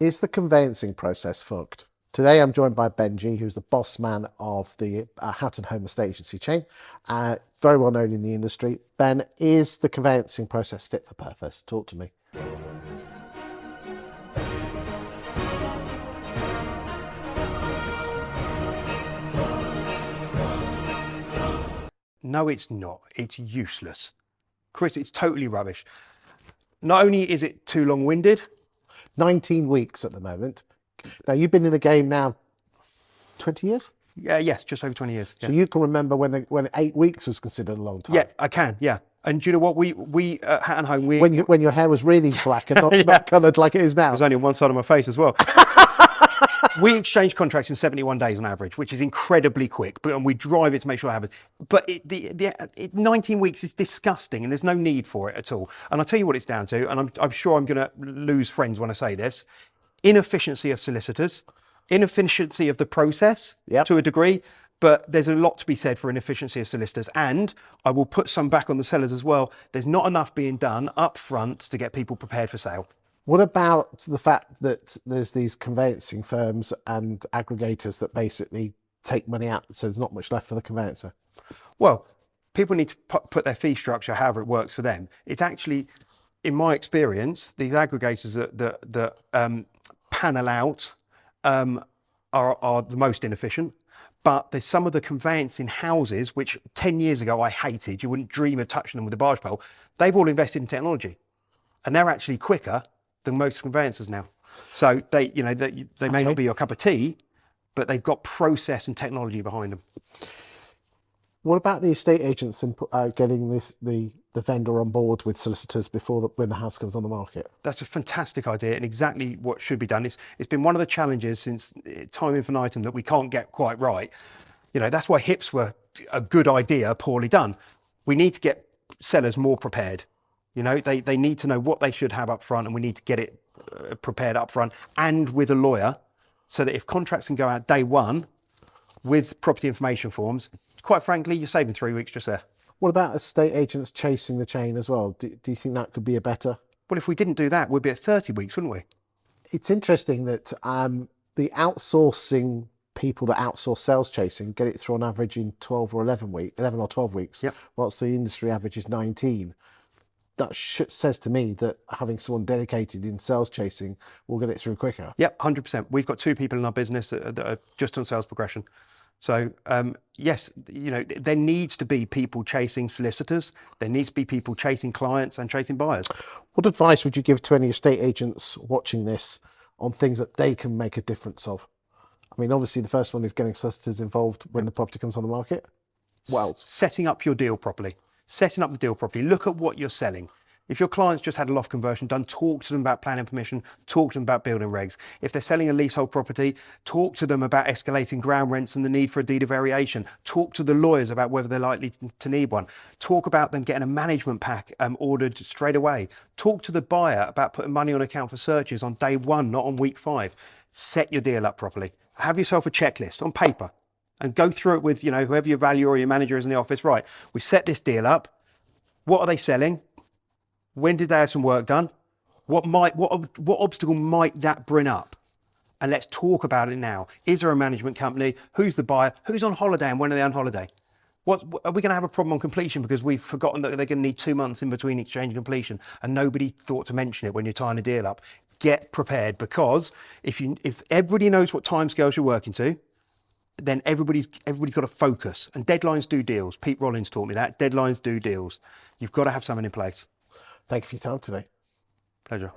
Is the conveyancing process fucked? Today I'm joined by Benji, who's the boss man of the Houghton Home Estate Agency chain, very well known in the industry. Ben, is the conveyancing process fit for purpose? Talk to me. No, it's not. It's useless. Chris, it's totally rubbish. Not only is it too long-winded. 19 weeks at the moment. Now, you've been in the game now 20 years? Yes, just over 20 years. So you can remember when 8 weeks was considered a long time? Yeah, I can, yeah. And do you know what? We at Hatton Home, when your hair was really black and not coloured like it is now. It was only on one side of my face as well. We exchange contracts in 71 days on average, which is incredibly quick, and we drive it to make sure it happens. But 19 weeks is disgusting, and there's no need for it at all. And I'll tell you what it's down to, and I'm sure I'm going to lose friends when I say this: inefficiency of solicitors, inefficiency of the process to a degree. But there's a lot to be said for inefficiency of solicitors, and I will put some back on the sellers as well. There's not enough being done up front to get people prepared for sale. What about the fact that there's these conveyancing firms and aggregators that basically take money out, so there's not much left for the conveyancer? Well, people need to put their fee structure however it works for them. It's actually, in my experience, these aggregators that panel out are the most inefficient. But there's some of the conveyancing houses, which 10 years ago I hated, you wouldn't dream of touching them with a barge pole. They've all invested in technology, and they're actually quicker than most conveyancers now. So they may not be your cup of tea, but they've got process and technology behind them. What about the estate agents getting the vendor on board with solicitors before when the house comes on the market? That's a fantastic idea, and exactly what should be done. It's been one of the challenges since time infinitum that we can't get quite right. That's why HIPs were a good idea, poorly done. We need to get sellers more prepared. They need to know what they should have up front, and we need to get it prepared up front and with a lawyer, so that if contracts can go out day one with property information forms, quite frankly, you're saving 3 weeks just there. What about estate agents chasing the chain as well? Do you think that could be a better? Well, if we didn't do that, we'd be at 30 weeks, wouldn't we? It's interesting that the outsourcing people that outsource sales chasing get it through on average in 11 or 12 weeks, yep. Whilst the industry average is 19. That says to me that having someone dedicated in sales chasing will get it through quicker. Yep, 100%. We've got 2 people in our business that are just on sales progression. So yes, there needs to be people chasing solicitors. There needs to be people chasing clients and chasing buyers. What advice would you give to any estate agents watching this on things that they can make a difference of? I mean, obviously the first one is getting solicitors involved when the property comes on the market. What else? Setting up your deal properly. Setting up the deal properly. Look at what you're selling. If your client's just had a loft conversion done, talk to them about planning permission, talk to them about building regs. If they're selling a leasehold property, talk to them about escalating ground rents and the need for a deed of variation. Talk to the lawyers about whether they're likely to need one. Talk about them getting a management pack ordered straight away. Talk to the buyer about putting money on account for searches on day 1, not on week 5. Set your deal up properly. Have yourself a checklist on paper and go through it with whoever your valuer or your manager is in the office. Right, we've set this deal up. What are they selling? When did they have some work done? What obstacle might that bring up? And let's talk about it now. Is there a management company? Who's the buyer? Who's on holiday and when are they on holiday? Are we going to have a problem on completion because we've forgotten that they're going to need 2 months in between exchange and completion, and nobody thought to mention it when you're tying a deal up? Get prepared, because if everybody knows what timescales you're working to, then everybody's got to focus, and deadlines do deals. Pete Rollins taught me that. Deadlines do deals. You've got to have something in place. Thank you for your time today. Pleasure.